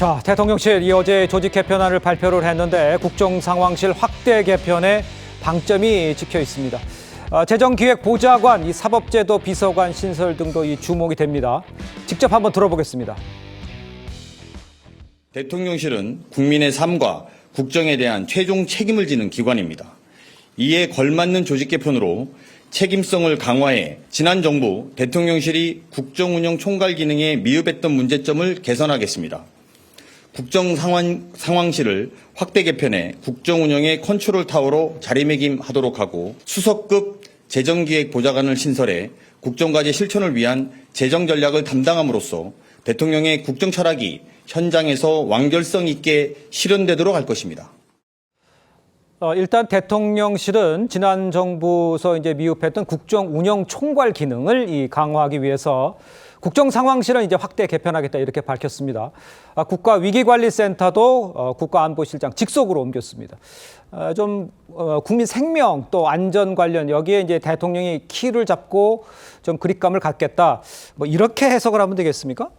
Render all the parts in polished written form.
자, 대통령실이 어제 조직 개편안을 발표를 했는데 국정상황실 확대 개편에 방점이 찍혀 있습니다. 재정기획보좌관, 이 사법제도 비서관 신설 등도 이 주목이 됩니다. 직접 한번 들어보겠습니다. 대통령실은 국민의 삶과 국정에 대한 최종 책임을 지는 기관입니다. 이에 걸맞는 조직 개편으로 책임성을 강화해 지난 정부 대통령실이 국정운영 총괄 기능에 미흡했던 문제점을 개선하겠습니다. 국정상황실을 확대 개편해 국정운영의 컨트롤 타워로 자리매김하도록 하고 수석급 재정기획보좌관을 신설해 국정과제 실천을 위한 재정 전략을 담당함으로써 대통령의 국정 철학이 현장에서 완결성 있게 실현되도록 할 것입니다. 일단 대통령실은 지난 정부에서 이제 미흡했던 국정운영 총괄 기능을 강화하기 위해서 국정상황실은 이제 확대 개편하겠다 이렇게 밝혔습니다. 국가위기관리센터도 국가안보실장 직속으로 옮겼습니다. 국민 생명 또 안전 관련 여기에 이제 대통령이 키를 잡고 좀 그립감을 갖겠다. 뭐 이렇게 해석을 하면 되겠습니까?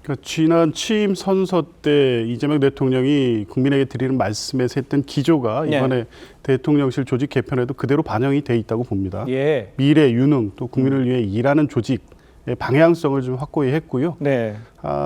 그러니까 지난 취임 선서 때 이재명 대통령이 국민에게 드리는 말씀에서 했던 기조가 이번에 대통령실 조직 개편에도 그대로 반영이 돼 있다고 봅니다. 예. 미래 유능 또 국민을 위해 일하는 조직의 방향성을 좀 확고히 했고요. 네.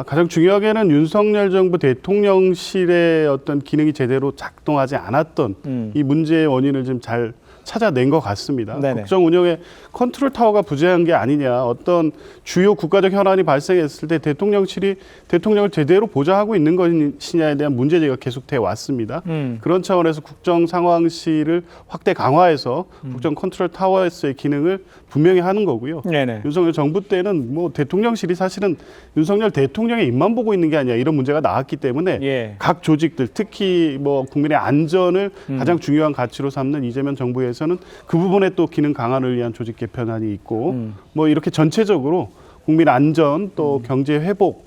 가장 중요하게는 윤석열 정부 대통령실의 어떤 기능이 제대로 작동하지 않았던 이 문제의 원인을 좀 잘 찾아낸 것 같습니다. 네네. 국정 운영에 컨트롤 타워가 부재한 게 아니냐. 어떤 주요 국가적 현안이 발생했을 때 대통령실이 대통령을 제대로 보좌하고 있는 것이냐에 대한 문제제기가 계속돼 왔습니다. 그런 차원에서 국정 상황실을 확대 강화해서 국정 컨트롤 타워에서의 기능을 분명히 하는 거고요. 네네. 윤석열 정부 때는 뭐 대통령실이 사실은 윤석열 대통령의 입만 보고 있는 게 아니라 이런 문제가 나왔기 때문에 각 조직들 특히 뭐 국민의 안전을 가장 중요한 가치로 삼는 이재명 정부에서는 그 부분에 또 기능 강화를 위한 조직 개편안이 있고 뭐 이렇게 전체적으로 국민 안전 또 경제 회복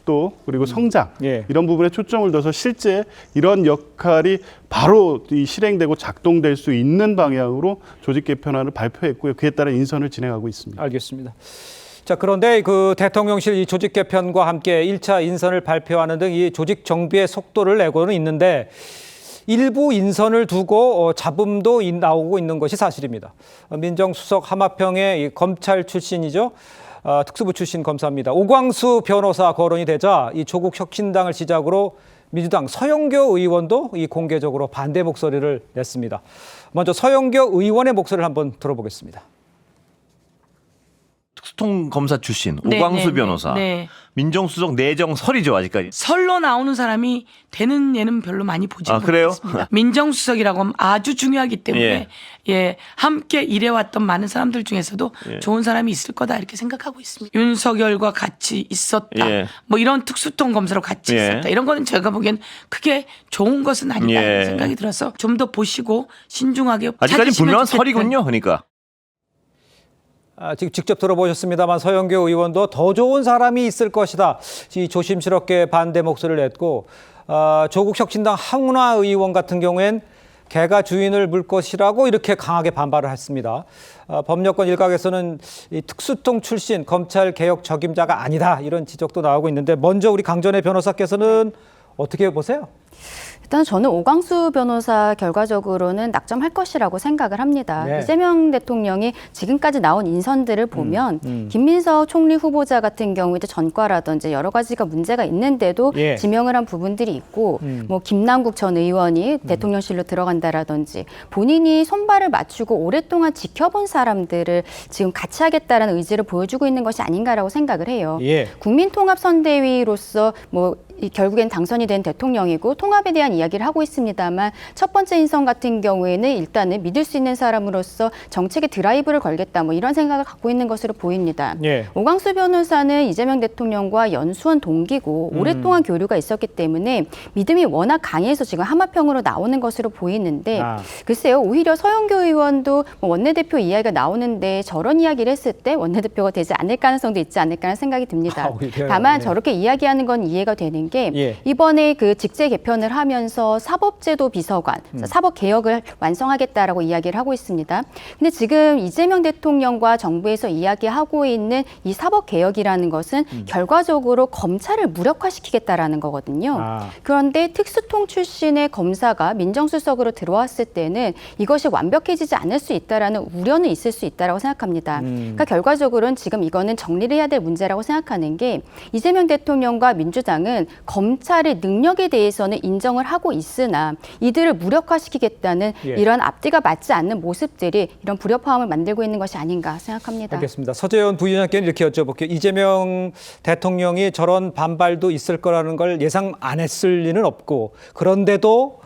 또 그리고 성장 이런 부분에 초점을 둬서 실제 이런 역할이 바로 실행되고 작동될 수 있는 방향으로 조직 개편안을 발표했고요. 그에 따라 인선을 진행하고 있습니다. 알겠습니다. 자, 그런데 그 대통령실 이 조직 개편과 함께 1차 인선을 발표하는 등 이 조직 정비의 속도를 내고는 있는데 일부 인선을 두고 잡음도 나오고 있는 것이 사실입니다. 민정수석 하마평의 검찰 출신이죠. 특수부 출신 검사입니다. 오광수 변호사 거론이 되자 이 조국 혁신당을 시작으로 민주당 서영교 의원도 이 공개적으로 반대 목소리를 냈습니다. 먼저 서영교 의원의 목소리를 한번 들어보겠습니다. 특수통검사 출신 오광수 변호사, 민정수석 내정설이죠 아직까지. 설로 나오는 사람이 되는 예는 별로 많이 보지 그래요? 못했습니다. 민정수석이라고 하면 아주 중요하기 때문에 함께 일해왔던 많은 사람들 중에서도 좋은 사람이 있을 거다 이렇게 생각하고 있습니다. 윤석열과 같이 있었다, 뭐 이런 특수통검사로 같이 있었다 이런 거는 제가 보기엔 크게 좋은 것은 아니다 이런 생각이 들어서 좀 더 보시고 신중하게 아직까지 분명한 좋겠다. 설이군요. 그러니까. 지금 직접 들어보셨습니다만 서영교 의원도 더 좋은 사람이 있을 것이다. 조심스럽게 반대 목소리를 냈고 조국 혁신당 황운하 의원 같은 경우엔 개가 주인을 물 것이라고 이렇게 강하게 반발을 했습니다. 법여권 일각에서는 이 특수통 출신 검찰 개혁 적임자가 아니다 이런 지적도 나오고 있는데 먼저 우리 강전혜 변호사께서는 어떻게 보세요? 일단 저는 오광수 변호사 결과적으로는 낙점할 것이라고 생각을 합니다. 이재명 대통령이 지금까지 나온 인선들을 보면 김민석 총리 후보자 같은 경우 이제 전과라든지 여러 가지가 문제가 있는데도 지명을 한 부분들이 있고 뭐 김남국 전 의원이 대통령실로 들어간다라든지 본인이 손발을 맞추고 오랫동안 지켜본 사람들을 지금 같이 하겠다라는 의지를 보여주고 있는 것이 아닌가라고 생각을 해요. 국민통합선대위로서 뭐 결국엔 당선이 된 대통령이고 통합에 대한 이야기를 하고 있습니다만 첫 번째 인선 같은 경우에는 일단은 믿을 수 있는 사람으로서 정책에 드라이브를 걸겠다 뭐 이런 생각을 갖고 있는 것으로 보입니다. 오광수 변호사는 이재명 대통령과 연수원 동기고 오랫동안 교류가 있었기 때문에 믿음이 워낙 강해서 지금 하마평으로 나오는 것으로 보이는데 글쎄요 오히려 서영교 의원도 뭐 원내대표 이야기가 나오는데 저런 이야기를 했을 때 원내대표가 되지 않을 가능성도 있지 않을까 하는 생각이 듭니다. 다만 저렇게 이야기하는 건 이해가 되는 게 이번에 그 직제 개편 개편을 하면서 사법제도 비서관, 사법개혁을 완성하겠다라고 이야기를 하고 있습니다. 근데 지금 이재명 대통령과 정부에서 이야기하고 있는 이 사법개혁이라는 것은 결과적으로 검찰을 무력화시키겠다라는 거거든요. 그런데 특수통 출신의 검사가 민정수석으로 들어왔을 때는 이것이 완벽해지지 않을 수 있다라는 우려는 있을 수 있다라고 생각합니다. 그러니까 결과적으로는 지금 이거는 정리를 해야 될 문제라고 생각하는 게 이재명 대통령과 민주당은 검찰의 능력에 대해서는 인정을 하고 있으나 이들을 무력화시키겠다는 이런 앞뒤가 맞지 않는 모습들이 이런 불협화음을 만들고 있는 것이 아닌가 생각합니다. 알겠습니다. 서재원 부위원장께는 이렇게 여쭤볼게요. 이재명 대통령이 저런 반발도 있을 거라는 걸 예상 안 했을 리는 없고 그런데도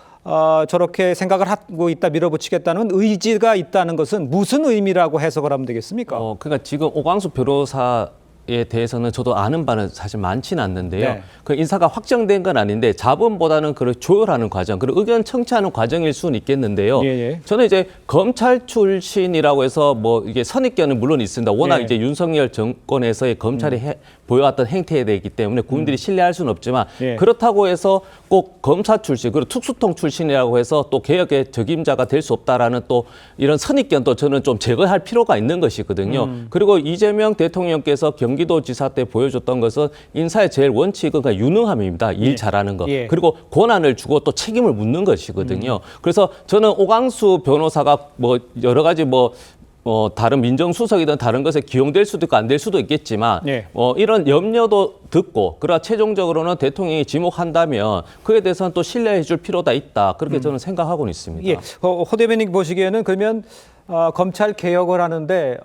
저렇게 생각을 하고 있다 밀어붙이겠다는 의지가 있다는 것은 무슨 의미라고 해석을 하면 되겠습니까? 그러니까 지금 오광수 변호사에 대해서는 저도 아는 바는 사실 많지는 않는데요. 네. 그 인사가 확정된 건 아닌데 자본보다는 그걸 조율하는 과정, 그리고 의견 청취하는 과정일 수는 있겠는데요. 저는 이제 검찰 출신이라고 해서 뭐 이게 선입견은 물론 있습니다. 워낙 이제 윤석열 정권에서의 검찰이 보여왔던 행태에 대했기 때문에 국민들이 신뢰할 수는 없지만 그렇다고 해서 꼭 검사 출신 그리고 특수통 출신이라고 해서 또 개혁의 적임자가 될 수 없다라는 또 이런 선입견도 저는 좀 제거할 필요가 있는 것이거든요. 그리고 이재명 대통령께서 경기도지사 때 보여줬던 것은 인사의 제일 원칙은 그냥 유능함입니다. 일 잘하는 거. 그리고 권한을 주고 또 책임을 묻는 것이거든요. 그래서 저는 오광수 변호사가 뭐 여러 가지 다른 민정수석이든 다른 것에 기용될 수도 있고 안 될 수도 있겠지만 이런 염려도 듣고 그러나 최종적으로는 대통령이 지목한다면 그에 대해서는 또 신뢰해 줄 필요가 있다. 그렇게 저는 생각하고는 있습니다. 호 대변인 보시기에는 그러면 검찰 개혁을 하는데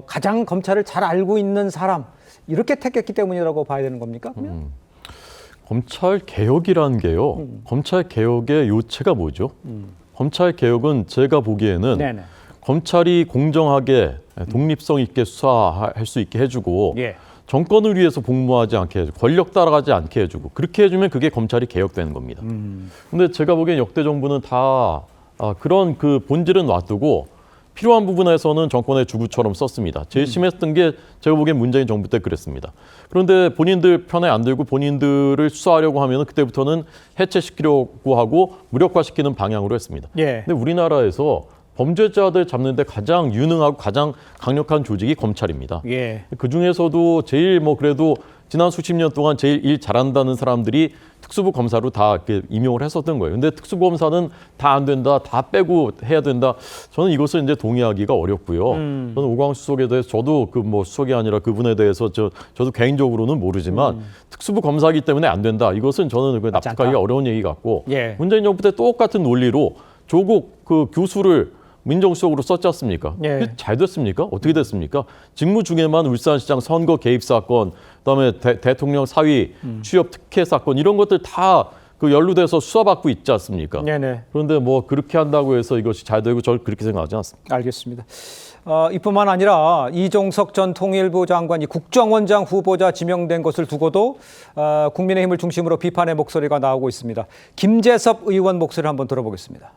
가장 검찰을 잘 알고 있는 사람 이렇게 택했기 때문이라고 봐야 되는 겁니까? 검찰 개혁이라는 게요. 검찰 개혁의 요체가 뭐죠? 검찰 개혁은 제가 보기에는 검찰이 공정하게 독립성 있게 수사할 수 있게 해주고 정권을 위해서 복무하지 않게 해주고 권력 따라가지 않게 해주고 그렇게 해주면 그게 검찰이 개혁되는 겁니다. 근데 제가 보기엔 역대 정부는 다 그런 그 본질은 놔두고 필요한 부분에서는 정권의 주구처럼 썼습니다. 제일 심했던 게 제가 보기엔 문재인 정부 때 그랬습니다. 그런데 본인들 편에 안 들고 본인들을 수사하려고 하면 그때부터는 해체시키려고 하고 무력화시키는 방향으로 했습니다. 근데 우리나라에서 범죄자들 잡는데 가장 유능하고 가장 강력한 조직이 검찰입니다. 그중에서도 제일 그래도 지난 수십 년 동안 제일 일 잘한다는 사람들이 특수부 검사로 다 이렇게 임용을 했었던 거예요. 근데 특수부 검사는 다 안 된다, 다 빼고 해야 된다. 저는 이것을 이제 동의하기가 어렵고요. 저는 오광수 수석에 대해서 저도 수석이 아니라 그분에 대해서 저도 개인적으로는 모르지만 특수부 검사이기 때문에 안 된다. 이것은 저는 납득하기가 어려운 얘기 같고 문재인 정부 때 똑같은 논리로 조국 그 교수를 민정수석으로 썼지 않습니까? 그게 잘 됐습니까? 어떻게 됐습니까? 직무 중에만 울산시장 선거 개입 사건, 그다음에 대통령 사위 취업 특혜 사건 이런 것들 다 그 연루돼서 수사받고 있지 않습니까? 그런데 그렇게 한다고 해서 이것이 잘 되고 저는 그렇게 생각하지 않습니다. 알겠습니다. 이뿐만 아니라 이종석 전 통일부 장관이 국정원장 후보자 지명된 것을 두고도 국민의힘을 중심으로 비판의 목소리가 나오고 있습니다. 김재섭 의원 목소리를 한번 들어보겠습니다.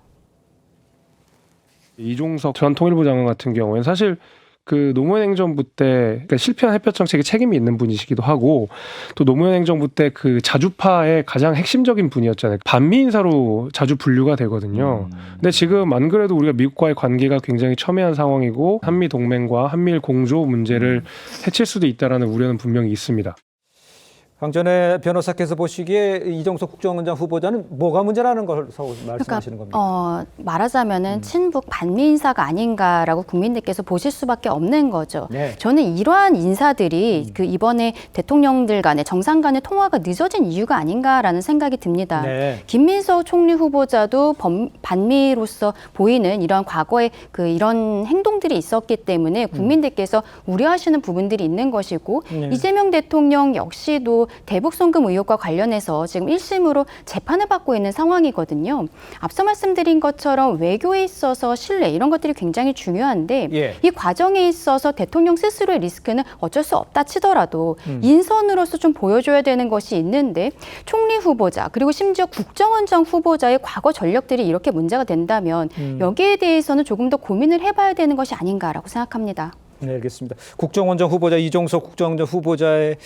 이종석 전 통일부 장관 같은 경우에는 사실 그 노무현 행정부 때 그러니까 실패한 햇볕 정책에 책임이 있는 분이시기도 하고 또 노무현 행정부 때 그 자주파의 가장 핵심적인 분이었잖아요. 반미 인사로 자주 분류가 되거든요. 근데 지금 안 그래도 우리가 미국과의 관계가 굉장히 첨예한 상황이고 한미 동맹과 한미일 공조 문제를 해칠 수도 있다라는 우려는 분명히 있습니다. 강전의 변호사께서 보시기에 이종석 국정원장 후보자는 뭐가 문제라는 걸 말씀하시는 겁니까? 말하자면은 친북 반미 인사가 아닌가라고 국민들께서 보실 수밖에 없는 거죠. 저는 이러한 인사들이 그 이번에 대통령들 간의 정상 간의 통화가 늦어진 이유가 아닌가라는 생각이 듭니다. 김민석 총리 후보자도 반미로서 보이는 이런 과거의 이런 행동들이 있었기 때문에 국민들께서 우려하시는 부분들이 있는 것이고 이재명 대통령 역시도 대북 송금 의혹과 관련해서 지금 1심으로 재판을 받고 있는 상황이거든요. 앞서 말씀드린 것처럼 외교에 있어서 신뢰 이런 것들이 굉장히 중요한데 이 과정에 있어서 대통령 스스로의 리스크는 어쩔 수 없다 치더라도 인선으로서 좀 보여줘야 되는 것이 있는데 총리 후보자 그리고 심지어 국정원장 후보자의 과거 전력들이 이렇게 문제가 된다면 여기에 대해서는 조금 더 고민을 해봐야 되는 것이 아닌가라고 생각합니다. 네, 알겠습니다. 국정원장 후보자 이종석 국정원장 후보자에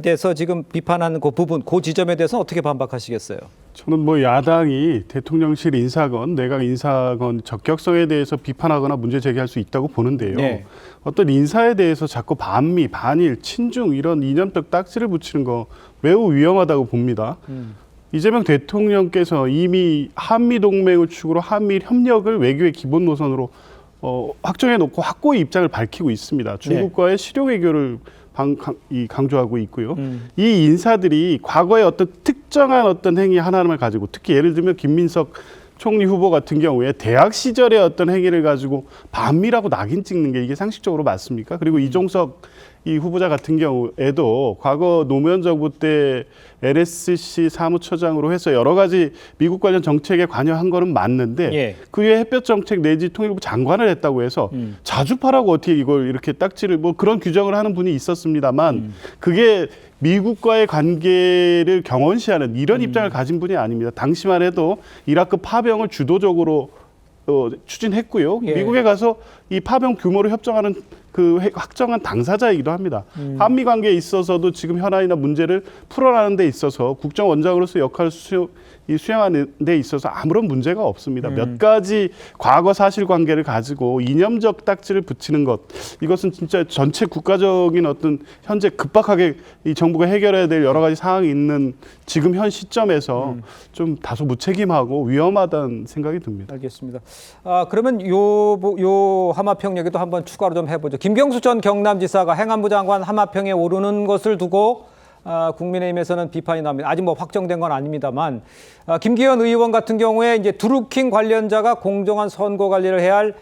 대해서 지금 비판하는 그 부분, 그 지점에 대해서 어떻게 반박하시겠어요? 저는 뭐 야당이 대통령실 인사건, 내각 인사건 적격성에 대해서 비판하거나 문제 제기할 수 있다고 보는데요. 네. 어떤 인사에 대해서 자꾸 반미, 반일, 친중 이런 이념적 딱지를 붙이는 거 매우 위험하다고 봅니다. 이재명 대통령께서 이미 한미 동맹을 축으로 한미일 협력을 외교의 기본 노선으로 확정해 놓고 확고히 입장을 밝히고 있습니다. 중국과의 실효 외교를 강조하고 있고요. 이 인사들이 과거에 어떤 특정한 어떤 행위 하나를 가지고, 특히 예를 들면 김민석 총리 후보 같은 경우에 대학 시절의 어떤 행위를 가지고 반미라고 낙인 찍는 게 이게 상식적으로 맞습니까? 그리고 이종석 이 후보자 같은 경우에도 과거 노무현 정부 때 NSC 사무처장으로 해서 여러 가지 미국 관련 정책에 관여한 거는 맞는데 그 외에 햇볕 정책 내지 통일부 장관을 했다고 해서 자주파라고 어떻게 이걸 이렇게 딱지를 뭐 그런 규정을 하는 분이 있었습니다만 그게 미국과의 관계를 경원시하는 이런 입장을 가진 분이 아닙니다. 당시만 해도 이라크 파병을 주도적으로 추진했고요. 미국에 가서 이 파병 규모를 협정하는 그 확정한 당사자이기도 합니다. 한미 관계에 있어서도 지금 현안이나 문제를 풀어나가는 데 있어서 국정원장으로서 역할을 수행하는 데 있어서 아무런 문제가 없습니다. 몇 가지 과거 사실관계를 가지고 이념적 딱지를 붙이는 것, 이것은 진짜 전체 국가적인 어떤 현재 급박하게 이 정부가 해결해야 될 여러 가지 상황이 있는 지금 현 시점에서 좀 다소 무책임하고 위험하다는 생각이 듭니다. 알겠습니다. 그러면 요 하마평 얘기도 한번 추가로 좀 해보죠. 김경수 전 경남지사가 행안부 장관 하마평에 오르는 것을 두고 국민의힘에서는 비판이 나옵니다. 아직 뭐 확정된 건 아닙니다만 김기현 의원 같은 경우에 이제 드루킹 관련자가 공정한 선거 관리를 해야 할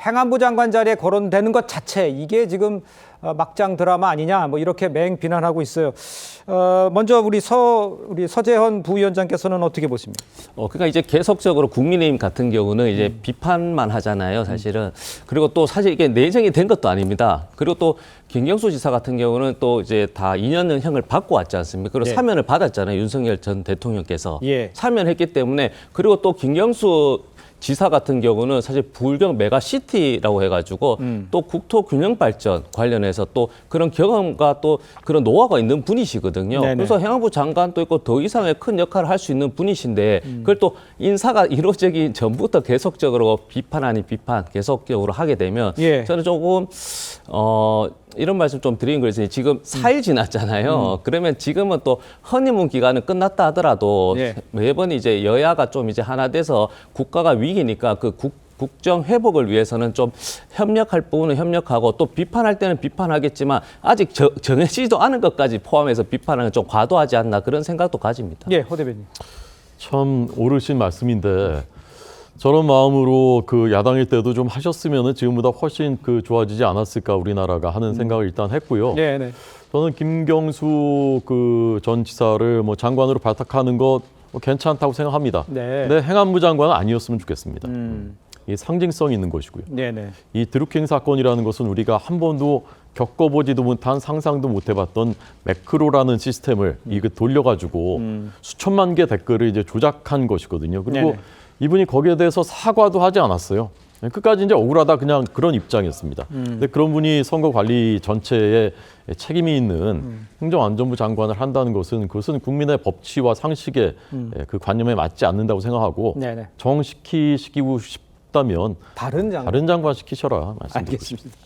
행안부 장관 자리에 거론되는 것 자체, 이게 지금 막장 드라마 아니냐, 뭐 이렇게 맹 비난하고 있어요. 먼저 우리 서재헌 부위원장께서는 어떻게 보십니까? 그러니까 이제 계속적으로 국민의힘 같은 경우는 이제 비판만 하잖아요, 사실은. 그리고 또 사실 이게 내정이 된 것도 아닙니다. 그리고 또 김경수 지사 같은 경우는 또 이제 다 2년형을 받고 왔지 않습니까? 그리고 사면을 받았잖아요, 윤석열 전 대통령께서. 사면했기 때문에. 그리고 또 김경수 지사 같은 경우는 사실 부울경 메가시티라고 해가지고 또 국토 균형 발전 관련해서 또 그런 경험과 또 그런 노하우가 있는 분이시거든요. 네네. 그래서 행안부 장관도 있고 더 이상의 큰 역할을 할 수 있는 분이신데 그걸 또 인사가 이루어지기 전부터 계속적으로 비판 아닌 비판 계속적으로 하게 되면 저는 조금 이런 말씀 좀 드리는 거예요. 지금 4일 지났잖아요. 그러면 지금은 또 허니문 기간은 끝났다 하더라도 매번 이제 여야가 좀 이제 하나 돼서 국가가 위기니까 그 국정 회복을 위해서는 좀 협력할 부분은 협력하고 또 비판할 때는 비판하겠지만 아직 정해지지도 않은 것까지 포함해서 비판하는 좀 과도하지 않나 그런 생각도 가집니다. 허 대변인. 참 옳으신 말씀인데 저런 마음으로 그 야당일 때도 좀 하셨으면은 지금보다 훨씬 좋아지지 않았을까 우리나라가 하는 생각을 일단 했고요. 저는 김경수 전 지사를 뭐 장관으로 발탁하는 것 괜찮다고 생각합니다. 근데 행안부 장관은 아니었으면 좋겠습니다. 이 상징성이 있는 것이고요. 이 드루킹 사건이라는 것은 우리가 한 번도 겪어보지도 못한 상상도 못해봤던 매크로라는 시스템을 돌려가지고 수천만 개 댓글을 이제 조작한 것이거든요. 그리고 이분이 거기에 대해서 사과도 하지 않았어요. 끝까지 이제 억울하다 그냥 그런 입장이었습니다. 근데 그런 분이 선거 관리 전체에 책임이 있는 행정안전부 장관을 한다는 것은 그것은 국민의 법치와 상식의 그 관념에 맞지 않는다고 생각하고 정시키시키고 싶다면 다른 장관 시키셔라 말씀드리고 싶습니다.